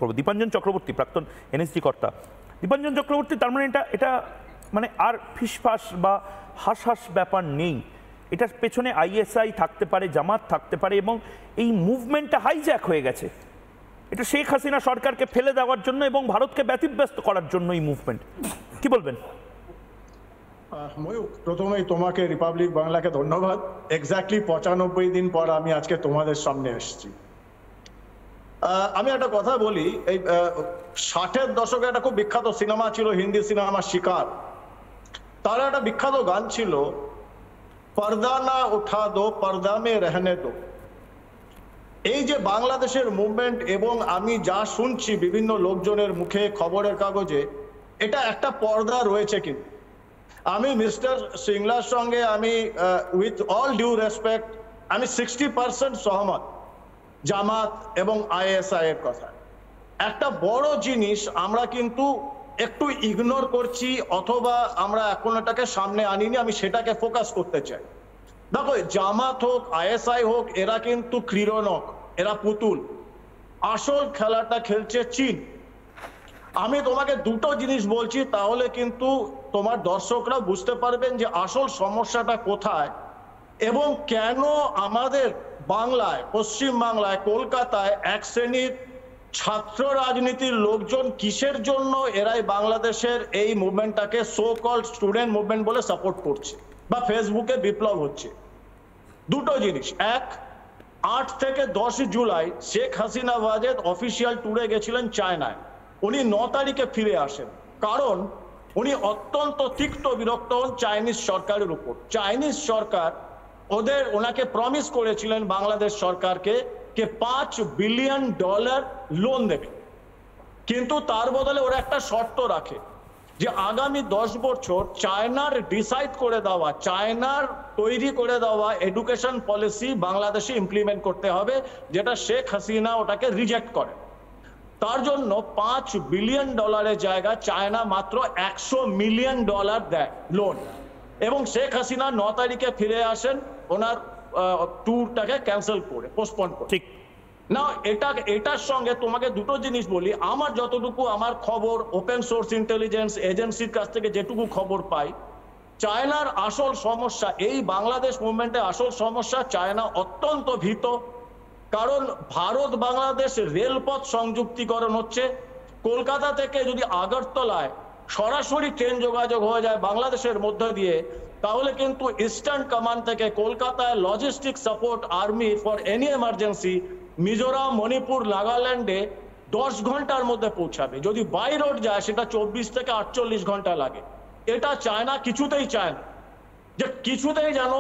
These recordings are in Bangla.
করবো। দীপাঞ্জন চক্রবর্তী, প্রাক্তন এনএসজি কর্তা। দীপাঞ্জন চক্রবর্তী, তার মানে এটা মানে আর ফিসফাস বা হাস ব্যাপার নেই, এটার পেছনে আইএসআই থাকতে পারে, জামাত থাকতে পারে, এবং এই মুভমেন্টটা হাইজ্যাক হয়ে গেছে। এটা শেখ হাসিনা সরকারকে ফেলে দেওয়ার জন্য এবং ভারতকে ব্যতিব্যস্ত করার জন্য এই মুভমেন্ট। কি বলবেন? ময়ূক, প্রথমেই তোমাকে রিপাবলিক বাংলাকে ধন্যবাদ। এক্স্যাক্টলি 95 দিন পর আমি আজকে তোমাদের সামনে এসেছি। আমি একটা কথা বলি, এই 60-এর দশকে একটা খুব বিখ্যাত সিনেমা ছিল, হিন্দি সিনেমা শিকার। তার একটা বিখ্যাত গান ছিল, পর্দা না উঠা দো পর্দা মে রহনে দো। এই যে বাংলাদেশের মুভমেন্ট এবং আমি যা শুনছি বিভিন্ন লোকজনের মুখে, খবরের কাগজে, এটা একটা পর্দা রয়েছে। কিন্তু আমি মিস্টার সিংলার সঙ্গে আমি উইথ অল ডিউ রেসপেক্ট আমি 60% সহমত জামাত এবং আইএসআই এর কথা। একটা বড় জিনিস আমরা কিন্তু একটু ইগনোর করছি, অথবা আমরা এখন এটাকে সামনে আনিনি, আমি সেটাকে ফোকাস করতে চাই। দেখো, জামাত হোক আইএসআই হোক, এরা কিন্তু ক্রীড়নক, এরা পুতুল। আসল খেলাটা খেলছে চীন। আমি তোমাকে দুটো জিনিস বলছি, তাহলে কিন্তু তোমার দর্শকরা বুঝতে পারবেন যে আসল সমস্যাটা কোথায় এবং কেন আমাদের বাংলায়, পশ্চিম বাংলায়, কলকাতায় এক শ্রেণীর ছাত্র রাজনীতির লোকজন কিসের জন্য এরাই বাংলাদেশের এই মুভমেন্টটাকে সো কল্ড স্টুডেন্ট মুভমেন্ট বলে সাপোর্ট করছে বা ফেসবুকে বিপ্লব হচ্ছে। দুটো জিনিস। এক, 8 থেকে 10 জুলাই শেখ হাসিনা ওয়াজেদ অফিসিয়াল ট্যুরে গেছিলেন চায়নায়। উনি 9 তারিখে ফিরে আসেন, কারণ উনি অত্যন্ত তিক্ত বিরক্ত হন চাইনিজ সরকারের উপর। চাইনিজ সরকার ওনাকে প্রমিস করেছিলেন বাংলাদেশ সরকারকে যে $5 বিলিয়ন লোন দেবে, কিন্তু তার বদলে ওরা একটা শর্ত রাখে যে আগামী 10 বছর চায়নার ডিসাইড করে দেওয়া, চায়নার তৈরি করে দেওয়া এডুকেশন পলিসি বাংলাদেশে ইমপ্লিমেন্ট করতে হবে, যেটা শেখ হাসিনা ওটাকে রিজেক্ট করে। তার জন্য $5 বিলিয়ন জায়গায় চায়না মাত্র $100 মিলিয়ন দেয় লোন, এবং শেখ হাসিনা 9 তারিখে ফিরে আসেন ওনার ট্যুরটাকে ক্যান্সেল করে, পোস্টপোন করে। ঠিক না, এটার সঙ্গে তোমাকে দুটো জিনিস বলি। আমার যতটুকু আমার খবর, ওপেন সোর্স ইন্টেলিজেন্স এজেন্সির কাছ থেকে যেটুকু খবর পাই, চায়নার আসল সমস্যা, এই বাংলাদেশ মুভমেন্টের আসল সমস্যা, চায়না অত্যন্ত ভীত। কারণ ভারত বাংলাদেশ রেলপথ সংযুক্তিকরণ হচ্ছে। কলকাতা থেকে যদি আগরতলায় সরাসরি ট্রেন যোগাযোগ হয়ে যায় বাংলাদেশের মধ্য দিয়ে, তাহলে কিন্তু ইস্টার্ন কমান্ড থেকে কলকাতায় logistic support army for any emergency Mizoram, Manipur, নাগাল্যান্ডে 10 ঘন্টার মধ্যে পৌঁছাবে। যদি বাই রোড যায় সেটা 24 থেকে 48 ঘন্টা লাগে। এটা চায়না কিছুতেই চায় না, যে কিছুতেই যেন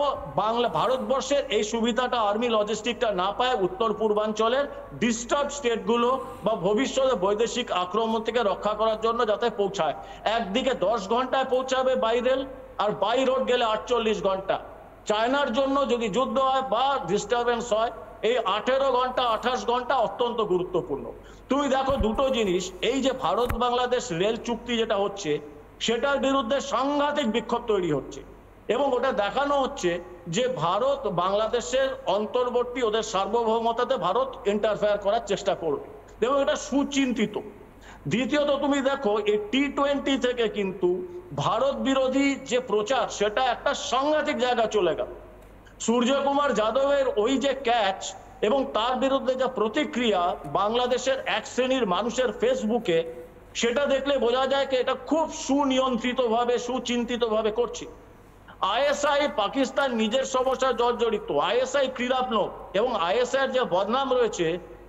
ভারতবর্ষের এই সুবিধাটা, আর্মি লজিস্টিকটা না পায় উত্তর পূর্বাঞ্চলের ডিস্টার্ব স্টেটগুলো, বা ভবিষ্যতে বৈদেশিক আক্রমণ থেকে রক্ষা করার জন্য যাতে পৌঁছায়। একদিকে 10 ঘন্টায় পৌঁছাবে বাই রেল, আর বাই রোড গেলে 48 ঘন্টা। চায়নার জন্য যদি যুদ্ধ হয় বা ডিস্টারবেন্স হয়, এই 18 ঘন্টা 28 ঘন্টা অত্যন্ত গুরুত্বপূর্ণ। তুমি দেখো দুটো জিনিস, এই যে ভারত বাংলাদেশ রেল চুক্তি যেটা হচ্ছে, সেটার বিরুদ্ধে সাংঘাতিক বিক্ষোভ তৈরি হচ্ছে, এবং ওটা দেখানো হচ্ছে যে ভারত বাংলাদেশের অন্তর্বর্তী ওদের সার্বভৌমতাতে ভারত ইন্টারফেয়ার করার চেষ্টা করবে, এবং এটা সুচিন্তিত। দ্বিতীয়ত, তুমি দেখো এই T20 থেকে কিন্তু ভারত বিরোধী যে প্রচার, সেটা একটা সাংঘাতিক জায়গা চলে গেল। সূর্যকুমার যাদবের ওই যে ক্যাচ এবং তার বিরুদ্ধে যা প্রতিক্রিয়া বাংলাদেশের এক শ্রেণীর মানুষের ফেসবুকে, সেটা দেখলে বোঝা যায় যে এটা খুব সুনিয়ন্ত্রিতভাবে, সুচিন্তিতভাবে করছে। আইএসআই পাকিস্তান নিজের সমস্যা জর্জরিত, আইএসআই ক্রীড়াত্মক, এবং আইএসআই এর যে বদনাম রয়েছে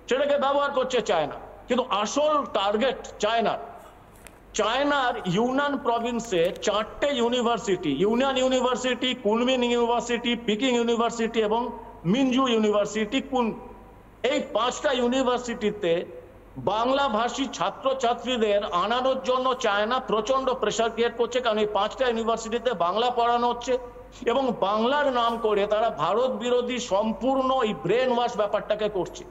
সেটাকে ব্যবহার করছে চায়না। কিন্তু আসল টার্গেট চায়নার ইউনান প্রভিন্সের 4টে university, union university, Kunming university, Peking university এবং মিনজু ইউনিভার্সিটি, এই 5টা ইউনিভার্সিটিতে বাংলা ভাষী ছাত্রছাত্রীদের আনানোর জন্য চায়না প্রচন্ড প্রেসার ক্রিয়েট করছে, কারণ এই 5টা ইউনিভার্সিটিতে বাংলা পড়ানো হচ্ছে, এবং বাংলার নাম করে তারা ভারত বিরোধী সম্পূর্ণ এই ব্রেন ওয়াশ ব্যাপারটাকে করছে।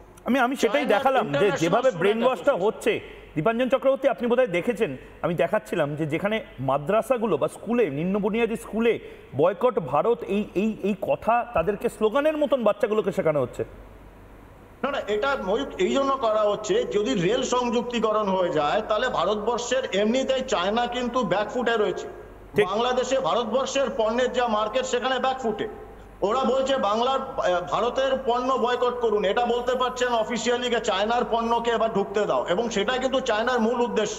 আমি সেটাই দেখালাম যে যেভাবে ব্রেন ওয়াশটা হচ্ছে। দীপাঞ্জন চক্রবর্তী, আপনি বোধহয় দেখেছেন, আমি দেখাচ্ছিলাম যে যেখানে মাদ্রাসাগুলো বা স্কুলে, নিম্ন বুনিয়াদী স্কুলে বয়কট ভারত, এই কথা তাদেরকে স্লোগানের মতন বাচ্চাগুলোকে শেখানো হচ্ছে। না না, এটা এই জন্য করা হচ্ছে, যদি রেল সংযুক্তিকরণ হয়ে যায় তাহলে ভারতবর্ষের এমনিতেই চায়না কিন্তু ব্যাকফুটে রয়েছে। বাংলাদেশে ভারতবর্ষের পণ্যের যা মার্কেট সেখানে ব্যাকফুটে। ওরা বলছে ভারতের পণ্য বয়কট করুন, এটা বলতে পারছেন অফিসিয়ালি চায়নার পণ্যকে এবার ঢুকতে দাও, এবং সেটা কিন্তু চায়নার মূল উদ্দেশ্য।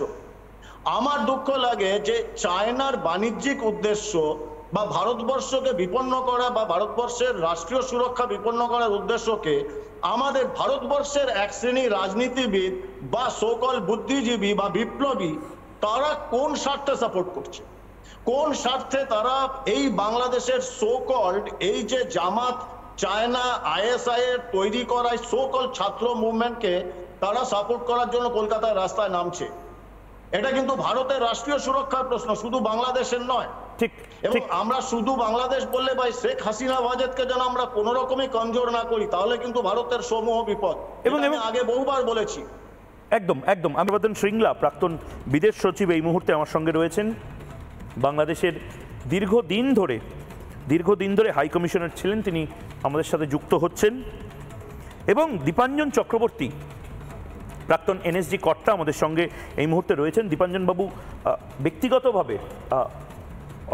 আমার দুঃখ লাগে যে চায়নার বাণিজ্যিক উদ্দেশ্য বা ভারতবর্ষকে বিপন্ন করা বা ভারতবর্ষের রাষ্ট্রীয় সুরক্ষা বিপন্ন করার উদ্দেশ্যকে আমাদের ভারতবর্ষের এক শ্রেণীর রাজনীতিবিদ বা সোকল বুদ্ধিজীবী বা বিপ্লবী তারা কোন স্বার্থে সাপোর্ট করছে, কোন স্বার্থে তারা এই বাংলাদেশের সোকল্ড এই যে জামাত, চায়না, আইএসআই এর তৈরি করা সোকল ছাত্র মুভমেন্টকে তারা সাপোর্ট করার জন্য কলকাতার রাস্তায় নামছে। এটা কিন্তু ভারতের রাষ্ট্রীয় সুরক্ষার প্রশ্ন, শুধু বাংলাদেশের নয়। ঠিক, এবং আমরা শুধু বাংলাদেশ বললে ভাই শেখ হাসিনা ওয়াজেদকে যেন আমরা কোনো রকমই কমজোর না করি, তাহলে কিন্তু ভারতের সমূহ বিপদ। এবং আমি আগে বহুবার বলেছি। একদম একদম। হর্ষবর্ধন শ্রীংলা, প্রাক্তন বিদেশ সচিব, এই মুহূর্তে আমার সঙ্গে রয়েছেন। বাংলাদেশের দীর্ঘদিন ধরে হাই কমিশনার ছিলেন, তিনি আমাদের সাথে যুক্ত হচ্ছেন। এবং দীপাঞ্জন চক্রবর্তী, প্রাক্তন এনএসজি কর্তা, আমাদের সঙ্গে এই মুহূর্তে রয়েছেন। দীপাঞ্জনবাবু ব্যক্তিগতভাবে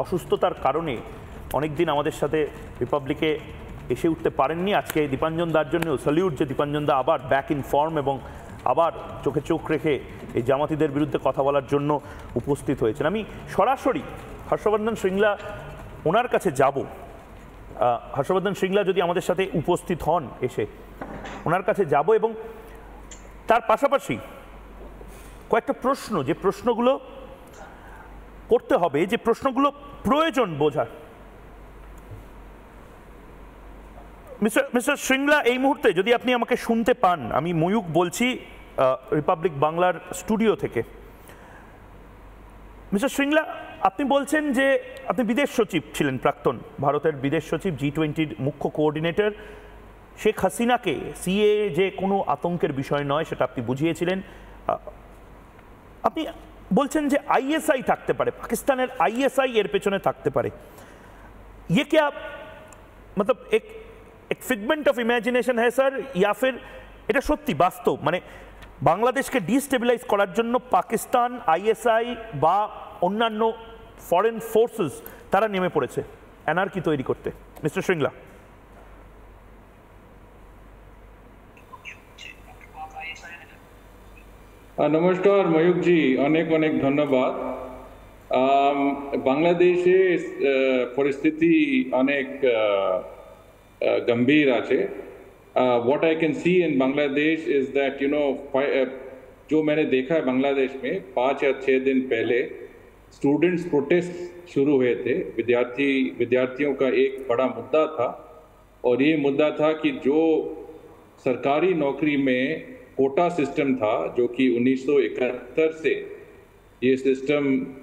অসুস্থতার কারণে অনেকদিন আমাদের সাথে রিপাবলিকে এসে উঠতে পারেননি। আজকে দীপাঞ্জন দার জন্যও স্যালিউট যে দীপাঞ্জন দা আবার ব্যাক ইন ফর্ম এবং আবার চোখে চোখ রেখে এই জামাতিদের বিরুদ্ধে কথা বলার জন্য উপস্থিত হয়েছেন। আমি সরাসরি হর্ষবর্ধন শ্রীংলা ওনার কাছে যাব। হর্ষবর্ধন শ্রীংলা যদি আমাদের সাথে উপস্থিত হন, এসে ওনার কাছে যাব এবং তার পাশাপাশি কয়েকটা প্রশ্ন, যে প্রশ্নগুলো করতে হবে, যে প্রশ্নগুলো প্রয়োজন বোঝার। মিস্টার শ্রীংলা, এই মুহূর্তে যদি আপনি আমাকে শুনতে পান, আমি ময়ূক বলছি রিপাবলিক বাংলার স্টুডিও থেকে। মিস্টার শ্রীংলা, আপনি বলছেন যে আপনি বিদেশ সচিব ছিলেন, প্রাক্তন ভারতের বিদেশ সচিব, G20-র মুখ্য কোঅর্ডিনেটর। শেখ হাসিনাকে সিএ যে কোনো আতঙ্কের বিষয় নয় সেটা আপনি বুঝিয়েছিলেন। আপনি বলছেন যে আইএসআই থাকতে পারে, পাকিস্তানের আইএসআই এর পেছনে থাকতে পারে। ये क्या मतलब एक फिगमेंट ऑफ इमेजिनेशन है सर, या फिर এটা সত্যি বাস্তব? মানে বাংলাদেশকে ডিস্টেবিলাইজ করার জন্য পাকিস্তান, আইএসআই বা অন্যান্য ফরেন ফোর্সেস তারা নেমে পড়েছে অ্যানার্কি তৈরি করতে। মিস্টার শ্রীংলা। নমস্কার ময়ূক জি, অনেক অনেক ধন্যবাদ। বাংলাদেশে পরিস্থিতি অনেক गंभीर আছে। What I can see in Bangladesh is that जो मैंने देखा है बांग्लादेश में 5 या 6 दिन पहले स्टूडेंट्स प्रोटेस्ट शुरू हुए थे। विद्यार्थियों का एक बड़ा मुद्दा था, और ये मुद्दा था कि जो सरकारी नौकरी में कोटा सिस्टम था, जो कि 1971 से ये सिस्टम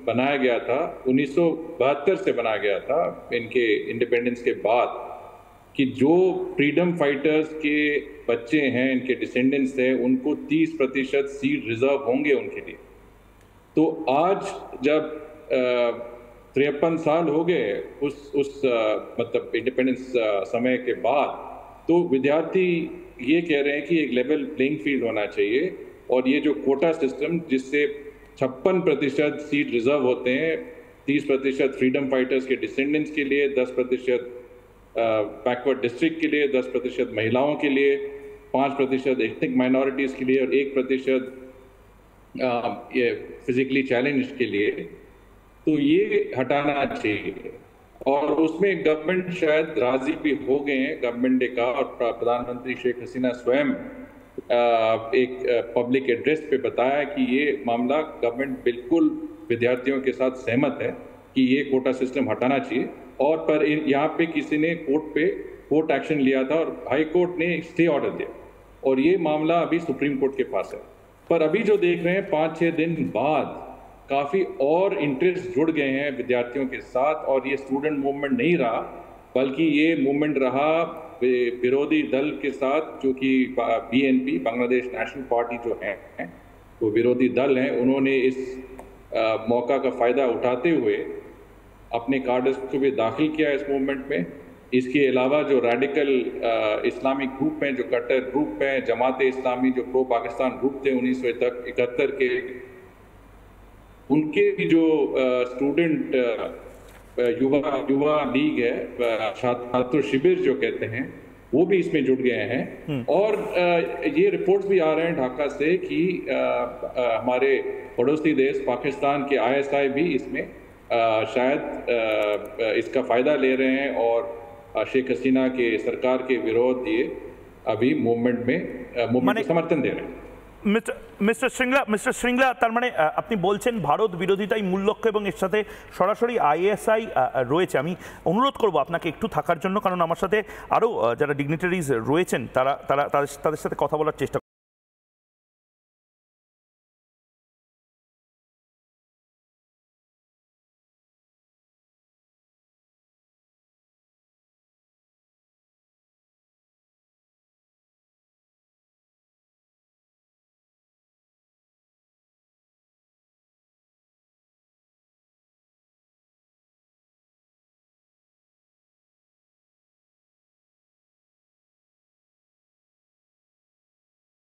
बनाया गया था, 1972 से बनाया गया था इनके इंडिपेंडेंस के बाद, कि जो फ्रीडम फाइटर्स के बच्चे हैं, इनके डिसेंडेंट्स हैं, उनको 30% सीट रिजर्व होंगे उनके लिए। तो आज जब 53 साल हो गए उस मतलब इंडिपेंडेंस समय के बाद, तो विद्यार्थी ये कह रहे हैं कि एक लेवल प्लेइंग फील्ड होना चाहिए, और ये जो कोटा सिस्टम जिससे 56% सीट रिजर्व होते हैं, 30% फ्रीडम फाइटर्स के डिसेंडेंट्स के लिए, 10% बैकवर्ड डिस्ट्रिक्ट के लिए, 10% महिलाओं के लिए, 5% एथनिक माइनॉरिटीज़ के लिए, और 1% ये फिजिकली चैलेंज के लिए, तो ये हटाना चाहिए। और उसमें गवर्नमेंट शायद राजी भी हो गए हैं, गवर्नमेंट ने कहा, और प्रधानमंत्री शेख हसीना स्वयं एक पब्लिक एड्रेस पे बताया कि ये मामला गवर्नमेंट बिल्कुल विद्यार्थियों के साथ सहमत है कि ये कोटा सिस्टम हटाना चाहिए। और पर यहाँ पे किसी ने कोर्ट एक्शन लिया था, और हाई कोर्ट ने स्टे ऑर्डर दिया, और ये मामला अभी सुप्रीम कोर्ट के पास है। पर अभी जो देख रहे हैं 5-6 दिन बाद काफ़ी और इंटरेस्ट जुड़ गए हैं विद्यार्थियों के साथ, और ये स्टूडेंट मूवमेंट नहीं रहा, बल्कि ये मूवमेंट रहा विरोधी दल के साथ, जो कि BNP, बांग्लादेश नेशनल पार्टी जो है, वो विरोधी दल हैं। उन्होंने इस मौका का फ़ायदा उठाते हुए अपने कार्ड्स को भी दाखिल किया इस मूवमेंट में, इसके अलावा जो रेडिकल इस्लामिक ग्रुप हैं, जो कट्टर ग्रुप हैं, जमात इस्लामी जो प्रो पाकिस्तान ग्रुप थे 1971 के, उनके भी जो स्टूडेंट युवा लीग है, छात्र शिविर जो कहते हैं, वो भी इसमें जुड़ गए हैं। और ये रिपोर्ट्स भी आ रहे हैं ढाका से कि हमारे पड़ोसी देश पाकिस्तान के ISI भी इसमें शायद इसका फायदा ले रहे हैं और शेख हसीना के सरकार के विरोध दिए अभी मूवमेंट को समर्थन दे रहे हैं। মিস্টার শৃঙ্গলা, তার মানে আপনি বলছেন ভারত বিরোধিতাই মূল লক্ষ্য এবং এর সাথে সরাসরি ISI রয়েছে। আমি অনুরোধ করব আপনাকে একটু থাকার জন্য, কারণ আমার সাথে আরও যারা ডিগনিটারিজ রয়েছেন তাদের সাথে কথা বলার চেষ্টা